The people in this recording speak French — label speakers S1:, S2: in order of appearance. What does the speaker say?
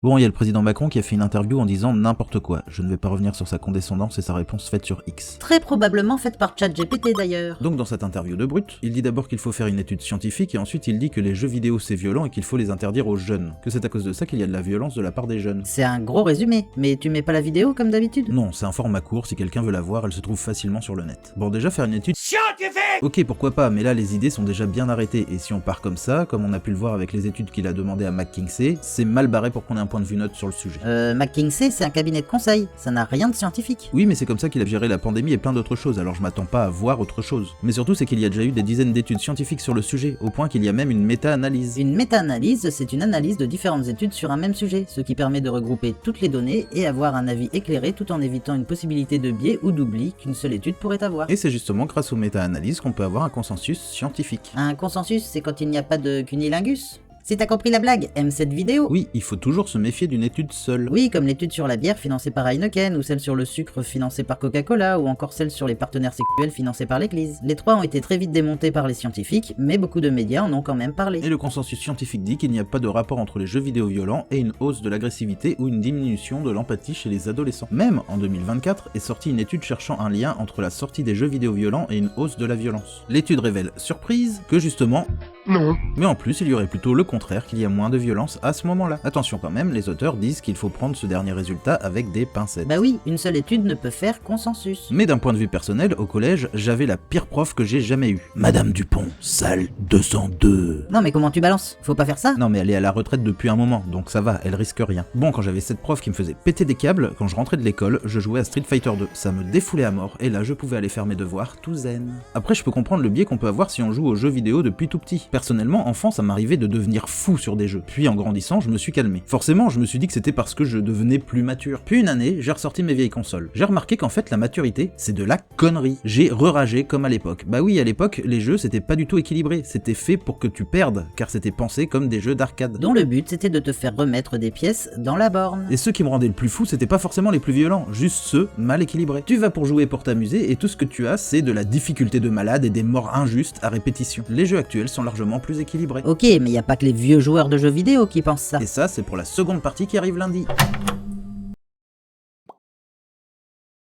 S1: Bon, il y a le président Macron qui a fait une interview en disant n'importe quoi. Je ne vais pas revenir sur sa condescendance et sa réponse faite sur X.
S2: Très probablement faite par ChatGPT d'ailleurs.
S1: Donc dans cette interview de brut, il dit d'abord qu'il faut faire une étude scientifique et ensuite il dit que les jeux vidéo c'est violent et qu'il faut les interdire aux jeunes. Que c'est à cause de ça qu'il y a de la violence de la part des jeunes.
S2: C'est un gros résumé, mais tu mets pas la vidéo comme d'habitude?
S1: Non, c'est un format court, si quelqu'un veut la voir, elle se trouve facilement sur le net. Bon, déjà faire une étude
S3: scientifique!
S1: Ok, pourquoi pas, mais là les idées sont déjà bien arrêtées, et si on part comme ça, comme on a pu le voir avec les études qu'il a demandé à McKinsey, c'est mal barré pour qu'on ait un point de vue neutre sur le sujet.
S2: McKinsey, c'est un cabinet de conseil, ça n'a rien de scientifique.
S1: Oui, mais c'est comme ça qu'il a géré la pandémie et plein d'autres choses, alors je m'attends pas à voir autre chose. Mais surtout, c'est qu'il y a déjà eu des dizaines d'études scientifiques sur le sujet, au point qu'il y a même une méta-analyse.
S2: Une méta-analyse, c'est une analyse de différentes études sur un même sujet, ce qui permet de regrouper toutes les données et avoir un avis éclairé tout en évitant une possibilité de biais ou d'oubli qu'une seule étude pourrait avoir.
S1: Et c'est justement grâce aux méta-analyses qu'on peut avoir un consensus scientifique.
S2: Un consensus, c'est quand il n'y a pas de cunilingus. Si t'as compris la blague, aime cette vidéo.
S1: Oui, il faut toujours se méfier d'une étude seule.
S2: Oui, comme l'étude sur la bière financée par Heineken, ou celle sur le sucre financée par Coca-Cola, ou encore celle sur les partenaires sexuels financés par l'église. Les trois ont été très vite démontés par les scientifiques, mais beaucoup de médias en ont quand même parlé.
S1: Et le consensus scientifique dit qu'il n'y a pas de rapport entre les jeux vidéo violents et une hausse de l'agressivité ou une diminution de l'empathie chez les adolescents. Même en 2024 est sortie une étude cherchant un lien entre la sortie des jeux vidéo violents et une hausse de la violence. L'étude révèle, surprise, que justement...
S3: Non.
S1: Mais en plus, il y aurait plutôt le contraire, qu'il y a moins de violence à ce moment-là. Attention quand même, les auteurs disent qu'il faut prendre ce dernier résultat avec des pincettes.
S2: Bah oui, une seule étude ne peut faire consensus.
S1: Mais d'un point de vue personnel, au collège, j'avais la pire prof que j'ai jamais eue. Madame Dupont, salle 202.
S2: Non mais comment tu balances? Faut pas faire ça?
S1: Non mais elle est à la retraite depuis un moment, donc ça va, elle risque rien. Bon, quand j'avais cette prof qui me faisait péter des câbles, quand je rentrais de l'école, je jouais à Street Fighter 2. Ça me défoulait à mort, et là je pouvais aller faire mes devoirs tout zen. Après, je peux comprendre le biais qu'on peut avoir si on joue aux jeux vidéo depuis tout petit. Personnellement, enfant, ça m'arrivait de devenir fou sur des jeux. Puis en grandissant, je me suis calmé. Forcément, je me suis dit que c'était parce que je devenais plus mature. Puis une année, j'ai ressorti mes vieilles consoles. J'ai remarqué qu'en fait, la maturité, c'est de la connerie. J'ai re-ragé comme à l'époque. Bah oui, à l'époque, les jeux, c'était pas du tout équilibré. C'était fait pour que tu perdes, car c'était pensé comme des jeux d'arcade.
S2: Dont le but c'était de te faire remettre des pièces dans la borne.
S1: Et ceux qui me rendaient le plus fou, c'était pas forcément les plus violents, juste ceux mal équilibrés. Tu vas pour jouer pour t'amuser, et tout ce que tu as, c'est de la difficulté de malade et des morts injustes à répétition. Les jeux actuels sont largement plus équilibrés.
S2: Ok, mais y a pas que les vieux joueurs de jeux vidéo qui pensent ça.
S1: Et ça, c'est pour la seconde partie qui arrive lundi.